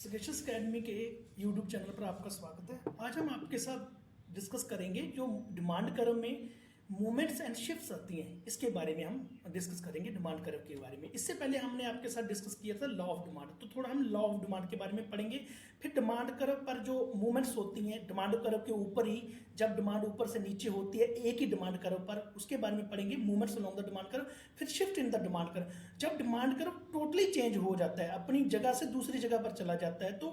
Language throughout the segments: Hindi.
सकेशस अकेडमी के यूट्यूब चैनल पर आपका स्वागत है। आज हम आपके साथ डिस्कस करेंगे जो डिमांड कर्व में मूवमेंट्स एंड शिफ्ट्स आती हैं, इसके बारे में हम डिस्कस करेंगे डिमांड कर्व के बारे में। इससे पहले हमने आपके साथ डिस्कस किया था लॉ ऑफ डिमांड, तो थोड़ा हम लॉ ऑफ डिमांड के बारे में पढ़ेंगे। फिर डिमांड कर्व पर जो मूवमेंट्स होती हैं, डिमांड कर्व के ऊपर ही जब डिमांड ऊपर से नीचे होती है एक ही डिमांड कर्व पर, उसके बारे में पढ़ेंगे, movements along the demand curve. फिर shift in the demand curve, जब डिमांड कर्व टोटली चेंज हो जाता है, अपनी जगह से दूसरी जगह पर चला जाता है, तो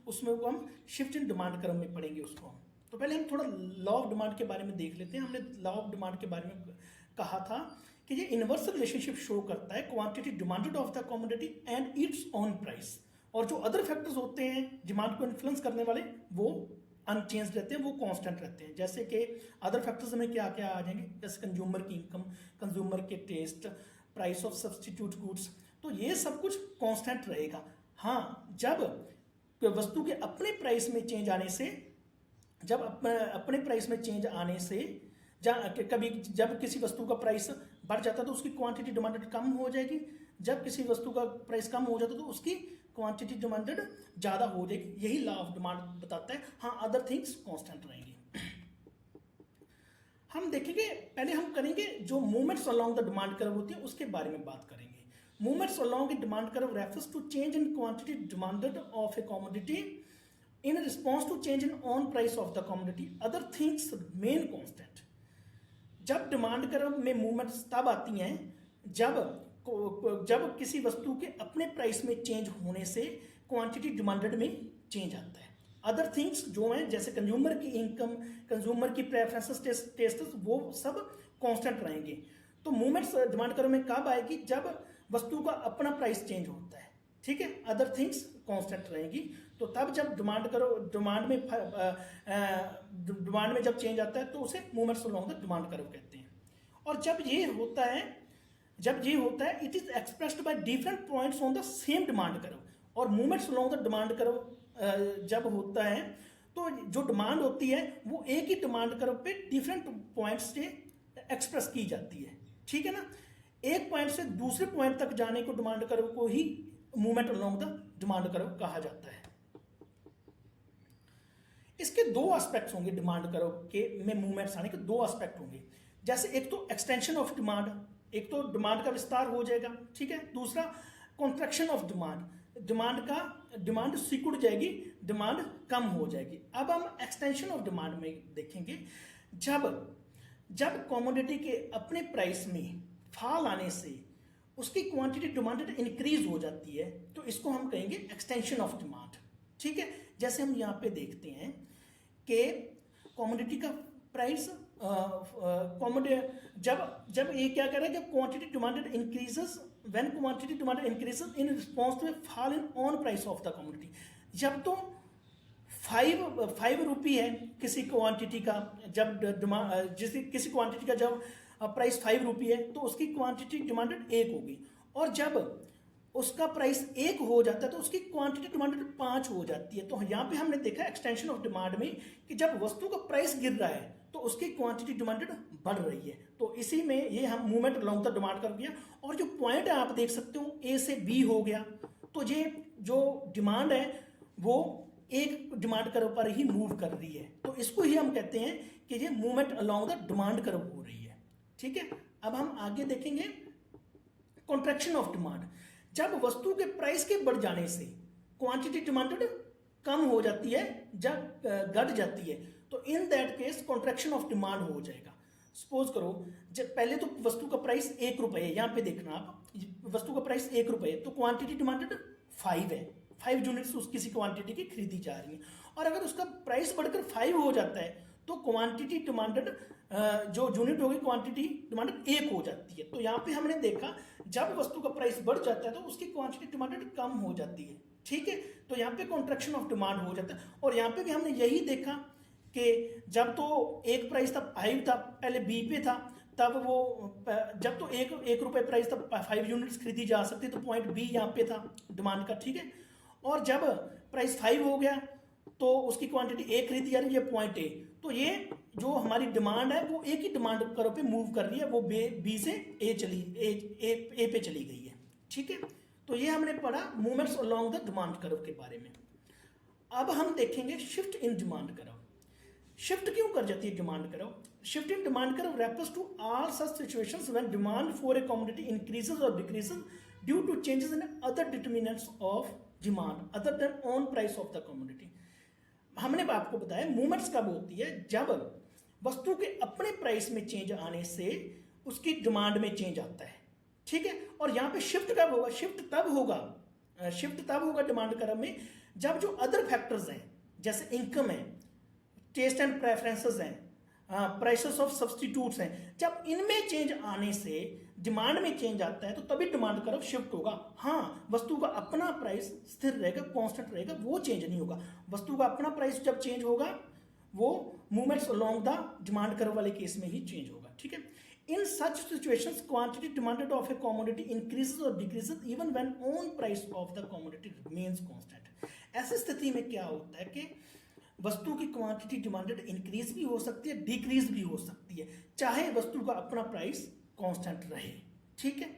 उसमें हम शिफ्ट इन डिमांड कर्व में पढ़ेंगे उसको हम। तो पहले हम थोड़ा लॉ ऑफ डिमांड के बारे में देख लेते हैं। हमने लॉ ऑफ डिमांड के बारे में कहा था कि ये इनवर्स रिलेशनशिप शो करता है quantity demanded of the commodity and it's on price, और जो अदर फैक्टर्स होते हैं डिमांड को इन्फ्लुएंस करने वाले वो अनचेंज रहते हैं, वो कांस्टेंट रहते हैं। जैसे कि अदर फैक्टर्स में क्या क्या आ जाएंगे, जैसे कंज्यूमर की इनकम, कंज्यूमर के taste, price of substitute goods, तो ये सब कुछ कांस्टेंट रहेगा। हाँ, जब वस्तु के अपने प्राइस में चेंज आने से, जब अपने प्राइस में चेंज आने से कभी जब किसी वस्तु का प्राइस बढ़ जाता है तो उसकी क्वांटिटी डिमांडेड कम हो जाएगी, जब किसी वस्तु का प्राइस कम हो जाता है तो उसकी क्वांटिटी डिमांडेड ज़्यादा हो जाएगी। यही लॉ ऑफ डिमांड बताता है। हाँ, अदर थिंग्स कांस्टेंट रहेंगी। हम देखेंगे, पहले हम करेंगे जो movements along the demand curve होती है उसके बारे में बात करेंगे। Movements along the demand curve refers to change in quantity demanded of a commodity in response to change in on price of the commodity, other things remain constant। जब डिमांड कर्व में मूवमेंट्स तब आती हैं जब किसी वस्तु के अपने प्राइस में चेंज होने से क्वांटिटी डिमांडेड में चेंज आता है। अदर थिंग्स जो हैं, जैसे कंज्यूमर की इनकम, कंज्यूमर की प्रेफरेंसेस, टेस्ट्स, वो सब कांस्टेंट रहेंगे। तो मूवमेंट्स डिमांड कर्व में कब आएगी, जब वस्तु का अपना प्राइस चेंज होता है, ठीक है। अदर थिंग्स कांस्टेंट रहेंगी। तो तब जब डिमांड में जब चेंज आता है तो उसे movements along the demand curve कहते हैं। और जब ये होता है it is expressed by different points on the same demand curve. और movements along the demand curve जब होता है तो जो डिमांड होती है वो एक ही डिमांड कर्व पे डिफरेंट पॉइंट्स से एक्सप्रेस की जाती है, ठीक है ना। एक पॉइंट से दूसरे पॉइंट तक जाने को डिमांड कर्व को ही movement along the demand curve कहा जाता है। इसके दो एस्पेक्ट्स होंगे, डिमांड कर्व के में मूवमेंट्स आने के दो एस्पेक्ट होंगे। जैसे एक तो एक्सटेंशन ऑफ डिमांड, एक तो डिमांड का विस्तार हो जाएगा, ठीक है। दूसरा कॉन्ट्रैक्शन ऑफ डिमांड, डिमांड सिकुड़ जाएगी, डिमांड कम हो जाएगी। अब हम एक्सटेंशन ऑफ डिमांड में देखेंगे। जब कमोडिटी के अपने प्राइस में फॉल आने से उसकी क्वांटिटी डिमांडेड इंक्रीज हो जाती है, तो इसको हम कहेंगे एक्सटेंशन ऑफ डिमांड, ठीक है। जैसे हम यहाँ पे देखते हैं कि कमोडिटी का प्राइस जब ये क्या कर रहा है, जब quantity demanded increases, when quantity demanded increases in response to a fall in on price of the commodity. जब तो 5 रुपये है किसी क्वांटिटी का, किसी क्वांटिटी का जब प्राइस 5 रुपये है तो उसकी क्वांटिटी डिमांडेड 1 होगी। और जब उसका प्राइस 1 हो जाता है तो उसकी क्वांटिटी डिमांडेड 5 हो जाती है। तो यहाँ पे हमने देखा एक्सटेंशन ऑफ डिमांड में कि जब वस्तु का प्राइस गिर रहा है तो उसकी क्वांटिटी डिमांडेड बढ़ रही है। तो इसी में ये हम मूवमेंट अलोंग द डिमांड कर दिया। और जो पॉइंट है आप देख सकते हो, ए से बी हो गया, तो ये जो डिमांड है वो एक डिमांड कर्व पर ही मूव कर रही है, तो इसको ही हम कहते हैं कि ये movement along the demand curve हो रही है, ठीक है। अब हम आगे देखेंगे कॉन्ट्रैक्शन ऑफ डिमांड। जब वस्तु के प्राइस के बढ़ जाने से क्वांटिटी डिमांडेड कम हो जाती है, जब घट जाती है, तो in that case contraction of demand हो जाएगा। सपोज करो, जब पहले तो वस्तु का प्राइस 1 रुपये है, यहां पे देखना आप, वस्तु का प्राइस 1 रुपये है तो क्वांटिटी डिमांडेड 5 है, 5 यूनिट्स उस किसी क्वांटिटी की खरीदी जा रही है। और अगर उसका प्राइस बढ़कर 5 हो जाता है तो क्वांटिटी डिमांडेड, जो यूनिट होगी क्वांटिटी डिमांडेड 1 हो जाती है। तो यहाँ पे हमने देखा जब वस्तु का प्राइस बढ़ जाता है तो उसकी क्वांटिटी डिमांडेड कम हो जाती है, ठीक है। तो यहाँ पे कॉन्ट्रैक्शन ऑफ डिमांड हो जाता है। और यहाँ पे भी हमने यही देखा कि जब तो एक प्राइस था 5 था, पहले बी पे था, तब वो जब तो एक रुपये प्राइस था 5 यूनिट्स खरीदी जा सकती, तो पॉइंट बी यहाँ पे था डिमांड का, ठीक है। और जब प्राइस 5 हो गया तो उसकी क्वांटिटी 1 खरीदी जा रही है, पॉइंट ए। तो ये जो हमारी डिमांड है वो एक ही डिमांड कर्व पे मूव कर रही है, वो बी से ए पे चली गई है, ठीक है। तो ये हमने पढ़ा movements along the demand curve के बारे में। अब हम देखेंगे shift in demand curve. Shift क्यों कर जाती है demand curve? Shift in demand curve refers to all such situations when demand for a commodity increases और decreases due to changes in other determinants of demand other than on price of the commodity. हमने आपको बताया मूवमेंट्स कब होती है, जब वस्तु के अपने प्राइस में चेंज आने से उसकी डिमांड में चेंज आता है, ठीक है। और यहाँ पे शिफ्ट कब होगा? शिफ्ट तब होगा डिमांड कर्व में जब जो अदर फैक्टर्स हैं, जैसे इनकम है, टेस्ट एंड प्रेफरेंसेस हैं, प्राइसेस ऑफ सब्सटीट्यूट्स हैं, जब इनमें चेंज आने से डिमांड में चेंज आता है तो तभी डिमांड कर्व शिफ्ट होगा। हाँ, वस्तु का अपना प्राइस स्थिर रहेगा, कांस्टेंट रहेगा, वो चेंज नहीं होगा। वस्तु का अपना प्राइस जब चेंज होगा वो movements along the demand curve वाले केस में ही चेंज होगा, ठीक है। In such situations quantity demanded of a commodity increases और decreases even when own price of the commodity remains constant. ऐसी स्थिति में क्या होता है कि वस्तु की क्वांटिटी डिमांडेड इंक्रीज भी हो सकती है, डिक्रीज भी हो सकती है, चाहे वस्तु का अपना प्राइस कांस्टेंट रहे, ठीक है।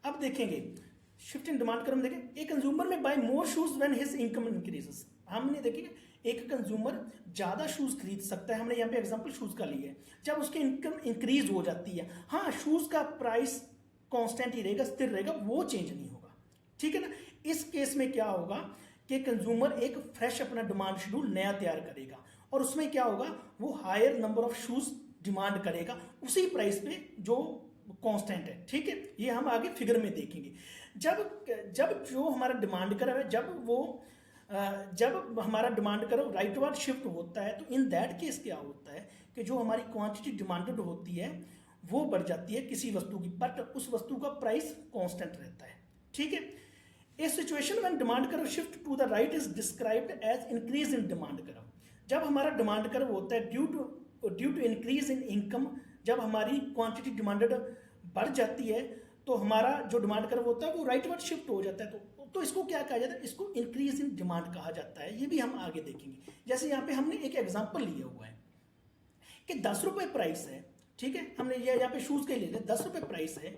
अब देखेंगे शिफ्ट इन डिमांड कर्व में देखें, a consumer may buy more shoes when his income increases. हमने देखेंगे एक कंज्यूमर ज्यादा शूज खरीद सकता है, हमने यहाँ पे एग्जांपल शूज का लिया है, जब उसकी इनकम इंक्रीज हो जाती है। हाँ, शूज का प्राइस कांस्टेंट ही रहेगा, स्थिर रहेगा, वो चेंज नहीं होगा, ठीक है ना। इस केस में क्या होगा कि कंज्यूमर एक फ्रेश अपना डिमांड शेड्यूल नया तैयार करेगा और उसमें क्या होगा, वो higher number of shoes demand करेगा उसी प्राइस पे जो कांस्टेंट है, ठीक है। ये हम आगे फिगर में देखेंगे। जब जो हमारा डिमांड कर्व है, जब हमारा डिमांड कर्व राइटवर्ड शिफ्ट होता है तो इन दैट केस क्या होता है कि जो हमारी क्वांटिटी डिमांडेड होती है वो बढ़ जाती है किसी वस्तु की, बट उस वस्तु का प्राइस कांस्टेंट रहता है, ठीक है। A situation when demand curve shift to the right is described as increase in demand curve। जब हमारा डिमांड कर्व होता है due to increase in income, जब हमारी क्वांटिटी डिमांडेड बढ़ जाती है तो हमारा जो डिमांड कर्व होता है वो राइटवर्ड शिफ्ट हो जाता है। तो इसको क्या कहा जाता है? इसको इंक्रीज इन डिमांड कहा जाता है। ये भी हम आगे देखेंगे। जैसे यहाँ पे हमने एक एग्जांपल लिया हुआ है कि 10 रुपए प्राइस है, ठीक है। हमने ये यहाँ पे शूज के लिए 10 रुपए प्राइस है,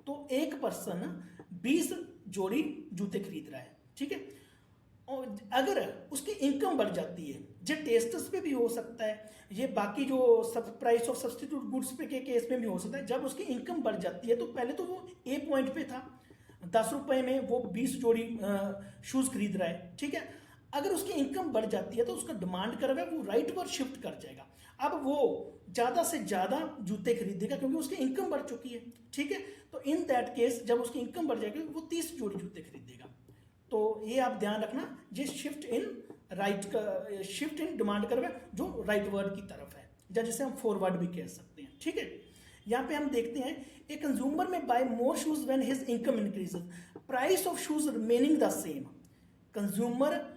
तो एक पर्सन 20 जोड़ी जूते खरीद रहा है, ठीक है। और अगर उसकी इनकम बढ़ जाती है, ये टेस्टस पे भी हो सकता है, ये बाकी जो सब प्राइस ऑफ सब्सटीट्यूट गुड्स पे के केस में भी हो सकता है। जब उसकी इनकम बढ़ जाती है तो पहले तो वो ए पॉइंट पे था, 10 रुपए में वो 20 जोड़ी शूज खरीद रहा है, ठीक है। अगर उसकी इनकम बढ़ जाती है तो उसका डिमांड कर्व है वो राइटवर्ड शिफ्ट कर जाएगा। अब वो ज्यादा से ज्यादा जूते खरीदेगा क्योंकि उसकी इनकम बढ़ चुकी है, ठीक है। तो इन दैट केस जब उसकी इनकम बढ़ जाएगी वो 30 जोड़ी जूते खरीदेगा। तो ये आप ध्यान रखना, ये शिफ्ट इन डिमांड कर्व है जो राइटवर्ड की तरफ है, या जिसे हम फॉरवर्ड भी कह सकते हैं, ठीक है। यहाँ पे हम देखते हैं a consumer may buy more shoes when his income increases, price of shoes remaining the same. Consumer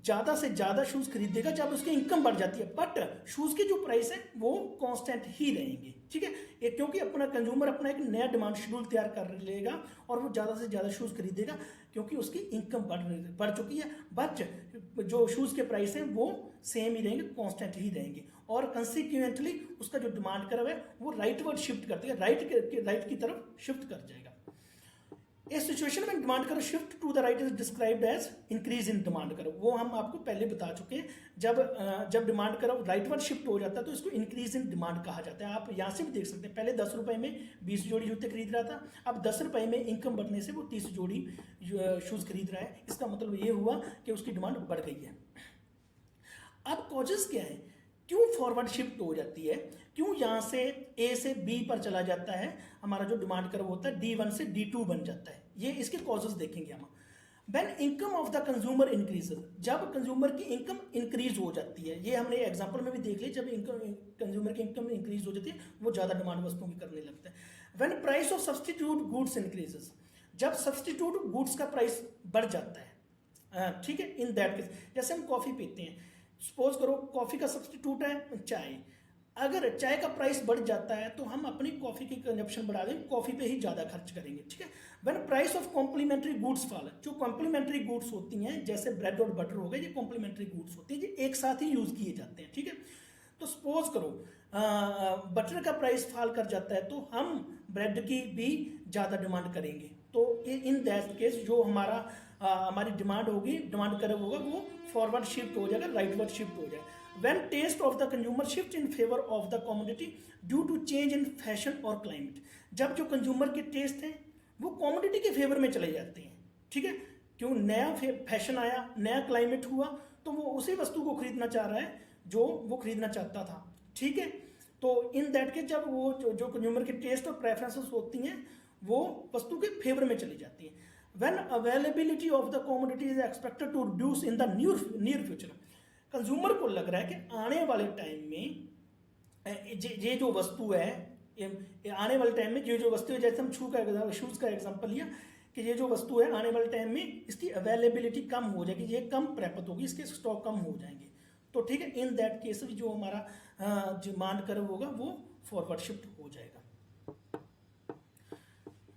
ज्यादा से ज्यादा शूज खरीदेगा जब उसकी इनकम बढ़ जाती है, बट शूज के जो प्राइस है वो कांस्टेंट ही रहेंगे, ठीक है। ये क्योंकि अपना कंज्यूमर अपना एक नया डिमांड शेड्यूल तैयार कर लेगा और वो ज्यादा से ज्यादा शूज खरीदेगा क्योंकि उसकी इनकम बढ़ चुकी है, बट जो शूज के प्राइस है वो सेम ही रहेंगे, कांस्टेंट ही रहेंगे, और कंसिक्वेंटली उसका जो डिमांड कर्व है वो राइटवर्ड शिफ्ट करते हैं, राइट की तरफ शिफ्ट कर जाएगा। A situation में demand curve shift to the right is described as increase in demand curve. वो हम आपको पहले बता चुके हैं, जब डिमांड कर्व राइटवर्ड शिफ्ट हो जाता है तो इसको इंक्रीज इन डिमांड कहा जाता है। आप यहाँ से भी देख सकते हैं, पहले 10 रुपए में 20 जोड़ी जूते खरीद रहा था, अब 10 रुपए में इनकम बढ़ने से वो 30 जोड़ी शूज खरीद रहा है। इसका मतलब ये हुआ कि उसकी डिमांड बढ़ गई है। अब कॉजेस क्या है, क्यों फॉरवर्ड शिफ्ट हो जाती है, क्यों यहाँ से ए से बी पर चला जाता है, हमारा जो डिमांड कर्व होता है D1 से D2 बन जाता है, ये इसके कॉजेस देखेंगे हम। When income of the consumer increases, जब कंज्यूमर की इनकम इंक्रीज हो जाती है, ये हमने एग्जांपल में भी देख लिया, जब कंज्यूमर की इनकम इंक्रीज हो जाती है वो ज्यादा डिमांड वस्तुओं की करने लगता है। When price of substitute goods increases, जब सब्सटीट्यूट गुड्स का प्राइस बढ़ जाता है, ठीक है। इन दैट केस जैसे हम कॉफी पीते हैं, सपोज करो कॉफी का सब्सटीट्यूट है चाय, अगर चाय का प्राइस बढ़ जाता है तो हम अपनी कॉफी की कंजप्शन बढ़ा देंगे, कॉफी पे ही ज्यादा खर्च करेंगे, ठीक है। When price of complementary goods fall, जो कॉम्प्लीमेंट्री गुड्स होती हैं जैसे ब्रेड और बटर हो गए, ये कॉम्प्लीमेंट्री गुड्स होती है, ये एक साथ ही यूज किए जाते हैं, ठीक है। तो सपोज करो बटर का प्राइस फॉल कर जाता है तो हम ब्रेड की भी ज्यादा डिमांड करेंगे, तो इन दैट केस जो हमारी डिमांड होगी, डिमांड कर्व होगा, वो फॉरवर्ड शिफ्ट हो जाएगा, राइटवर्ड शिफ्ट हो जाएगा। When taste of the consumer shift in favor of the commodity due to change in fashion or climate, जब जो कंज्यूमर के टेस्ट हैं वो कॉमोडिटी के फेवर में चले जाते हैं, ठीक है, क्यों, नया फैशन आया, नया क्लाइमेट हुआ, तो वो उसी वस्तु को खरीदना चाह रहा है जो वो खरीदना चाहता था, ठीक है। तो इन दैट के जब वो जो कंज्यूमर के टेस्ट और प्रेफरेंसेस होती हैं वो वस्तु के फेवर में चली जाती हैं। When availability of the commodity is expected to reduce in the near future, consumer को लग रहा है कि आने वाले टाइम में ये जो वस्तु है, आने वाले टाइम में ये जो वस्तु है, जैसे हम शूज़ का एग्जांपल लिया कि ये जो वस्तु है आने वाले टाइम में इसकी अवेलेबिलिटी कम हो जाएगी, ये कम प्राप्त होगी, इसके स्टॉक कम हो जाएंगे, तो ठीक है, इन दैट केस जो हमारा डिमांड कर्व होगा वो फॉरवर्ड शिफ्ट हो जाएगा,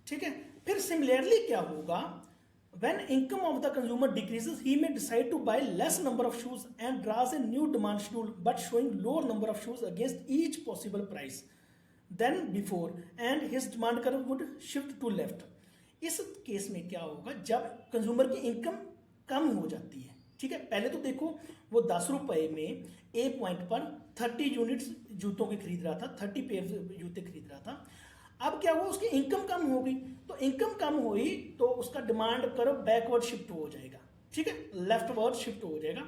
ठीक है। फिर सिमिलरली क्या होगा, when income of the consumer decreases, he may decide to buy less number of shoes and draws a new demand schedule but showing lower number of shoes against each possible price than before and his demand curve would shift to left। इस केस में क्या होगा, जब कंज्यूमर की इनकम कम हो जाती है, ठीक है, पहले तो देखो वो 10 रुपए में ए पॉइंट पर 30 यूनिट्स जूतों के खरीद रहा था, 30 पेयर जूते खरीद रहा था। अब क्या हुआ, उसकी इनकम कम हो गई, तो इनकम कम हुई तो उसका डिमांड कर्व बैकवर्ड शिफ्ट हो जाएगा, ठीक है, लेफ्टवर्ड शिफ्ट हो जाएगा।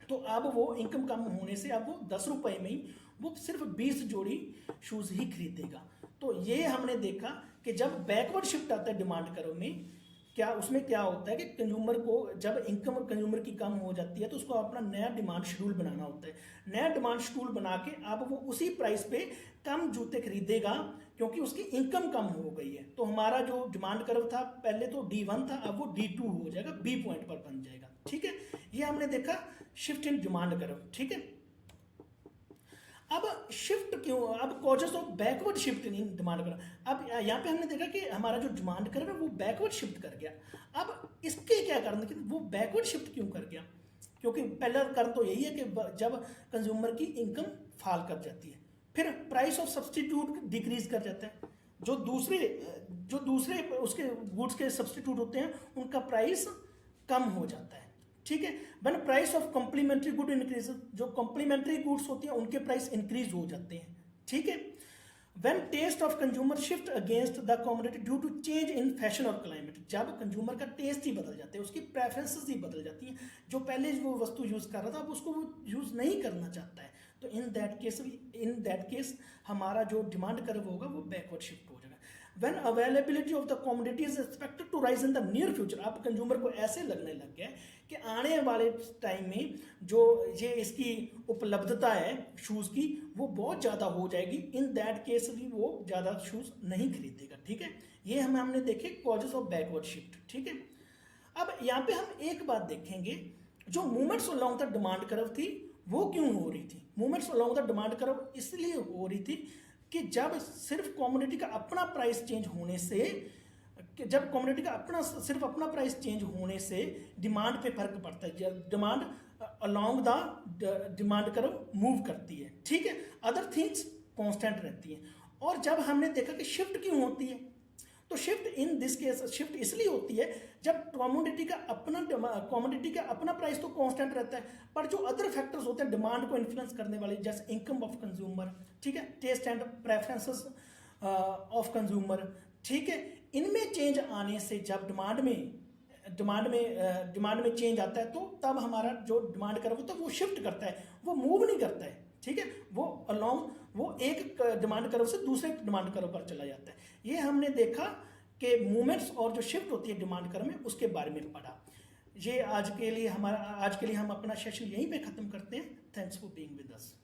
तो अब वो इनकम कम होने से अब वो 10 रुपए में ही वो सिर्फ 20 जोड़ी शूज ही खरीदेगा। तो ये हमने देखा कि जब बैकवर्ड शिफ्ट आता है डिमांड कर्व में, क्या उसमें क्या होता है कि कंज्यूमर को जब इनकम कंज्यूमर की कम हो जाती है तो उसको अपना नया डिमांड शेड्यूल बनाना होता है। नया डिमांड शेड्यूल बना के अब वो उसी प्राइस पे कम जूते खरीदेगा क्योंकि उसकी इनकम कम हो गई है। तो हमारा जो डिमांड कर्व था पहले तो D1 था, अब वो D2 हो जाएगा, बी पॉइंट पर बन जाएगा, ठीक है। ये हमने देखा शिफ्ट इन डिमांड कर्व, ठीक है। अब शिफ्ट क्यों, अब causes of backward shift in demand curve, अब यहाँ पे हमने देखा कि हमारा जो डिमांड कर्व है वो बैकवर्ड शिफ्ट कर गया। अब इसके क्या कारण कि वो बैकवर्ड शिफ्ट क्यों कर गया, क्योंकि पहला कारण तो यही है कि जब कंज्यूमर की इनकम फॉल कर जाती है, फिर प्राइस ऑफ सब्सटीट्यूट डिक्रीज कर जाता है, जो दूसरे उसके गुड्स के सब्सटीट्यूट होते हैं उनका प्राइस कम हो जाता है, ठीक है। When price of complementary good increase, जो कॉम्प्लीमेंट्री गुड्स होती हैं उनके प्राइस इंक्रीज हो जाते हैं, ठीक है। When taste of consumer shift against the commodity due to change in fashion और क्लाइमेट, जब कंज्यूमर का टेस्ट ही बदल जाते हैं, उसकी प्रेफरेंसेस ही बदल जाती हैं, जो पहले वो वस्तु यूज कर रहा था अब उसको वो यूज नहीं करना चाहता है, तो इन दैट केस हमारा जो डिमांड कर्व होगा वो बैकवर्ड शिफ्ट हो जाएगा। When availability of the commodity is expected to rise in the near future, अब कंज्यूमर को ऐसे लगने लग गया कि आने वाले टाइम में जो ये इसकी उपलब्धता है शूज़ की वो बहुत ज़्यादा हो जाएगी, इन दैट केस भी वो ज़्यादा शूज़ नहीं खरीदेगा, ठीक है। ये हमने देखे कॉजेस ऑफ बैकवर्ड शिफ्ट, ठीक है। अब यहाँ पे हम एक बात देखेंगे, जो movements along the demand curve थी वो क्यों हो रही थी। Movements along the demand curve इसलिए हो रही थी कि जब सिर्फ कमोडिटी का अपना प्राइस चेंज होने से, जब कमोडिटी का सिर्फ अपना प्राइस चेंज होने से डिमांड पे फर्क पड़ता है, demand along the demand curve move करती है, ठीक है, अदर थिंग्स कांस्टेंट रहती हैं। और जब हमने देखा कि शिफ्ट क्यों होती है, तो shift in this case shift इसलिए होती है जब कमोडिटी का अपना प्राइस तो कांस्टेंट रहता है, पर जो अदर फैक्टर्स होते हैं डिमांड को इन्फ्लुएंस करने वाले, जैसे इनकम ऑफ कंज्यूमर, ठीक है, taste and preferences of consumer, ठीक है, इनमें चेंज आने से जब डिमांड में चेंज आता है तो तब हमारा जो डिमांड कर्व होता है वो शिफ्ट करता है, वो मूव नहीं करता है, ठीक है, वो एक डिमांड कर्व से दूसरे डिमांड कर्व पर चला जाता है। ये हमने देखा कि मूवमेंट्स और जो शिफ्ट होती है डिमांड कर्व में उसके बारे में पढ़ा। ये आज के लिए हम अपना सेशन यहीं पे खत्म करते हैं। Thanks for being with us.